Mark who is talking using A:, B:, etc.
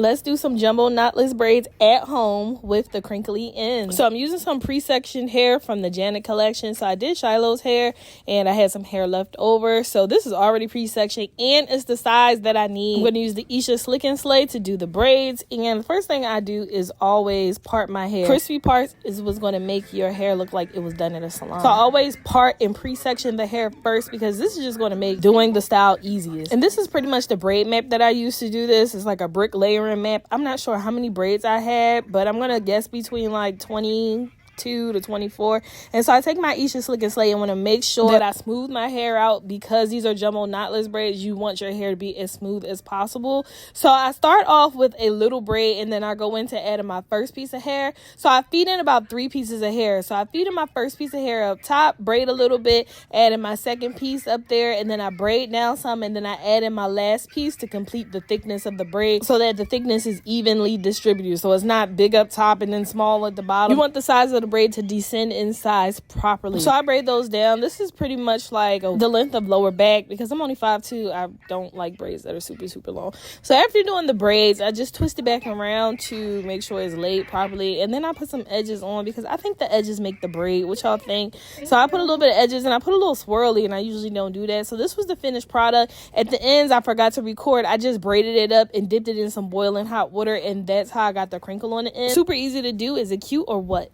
A: let's do some jumbo knotless braids at home with the crinkly ends. So I'm using some pre-sectioned hair from the Janet collection. So I did Shiloh's hair and I had some hair left over. So this is already pre-sectioned and it's the size that I need. I'm going to use the Isha Slick and Slay to do the braids. And the first thing I do is always part my hair. Crispy parts is what's going to make your hair look like it was done at a salon. So I always part and pre-section the hair first because this is just going to make doing the style easiest. And this is pretty much the braid map that I used to do this. It's like a brick layering map. I'm not sure how many braids I had, but I'm going to guess between like 22 to 24. And so I take my Isha Slick and Slay and want to make sure that I smooth my hair out because these are jumbo knotless braids. You want your hair to be as smooth as possible. So I start off with a little braid and then I go into adding my first piece of hair. So I feed in about 3 pieces of hair. So I feed in my first piece of hair up top, braid a little bit, add in my second piece up there, and then I braid down some, and then I add in my last piece to complete the thickness of the braid so that the thickness is evenly distributed. So it's not big up top and then small at the bottom. You want the size of the braid to descend in size properly. So I braid those down. This is pretty much like the length of lower back because I'm only 5'2". I don't like braids that are super long. So after doing the braids, I just twist it back around to make sure it's laid properly, and then I put some edges on because I think the edges make the braid. What y'all think? So I put a little bit of edges and I put a little swirly, and I usually don't do that. So this was the finished product. At the ends, I forgot to record. I just braided it up and dipped it in some boiling hot water, and that's how I got the crinkle on the end. Super easy to do. Is it cute or what?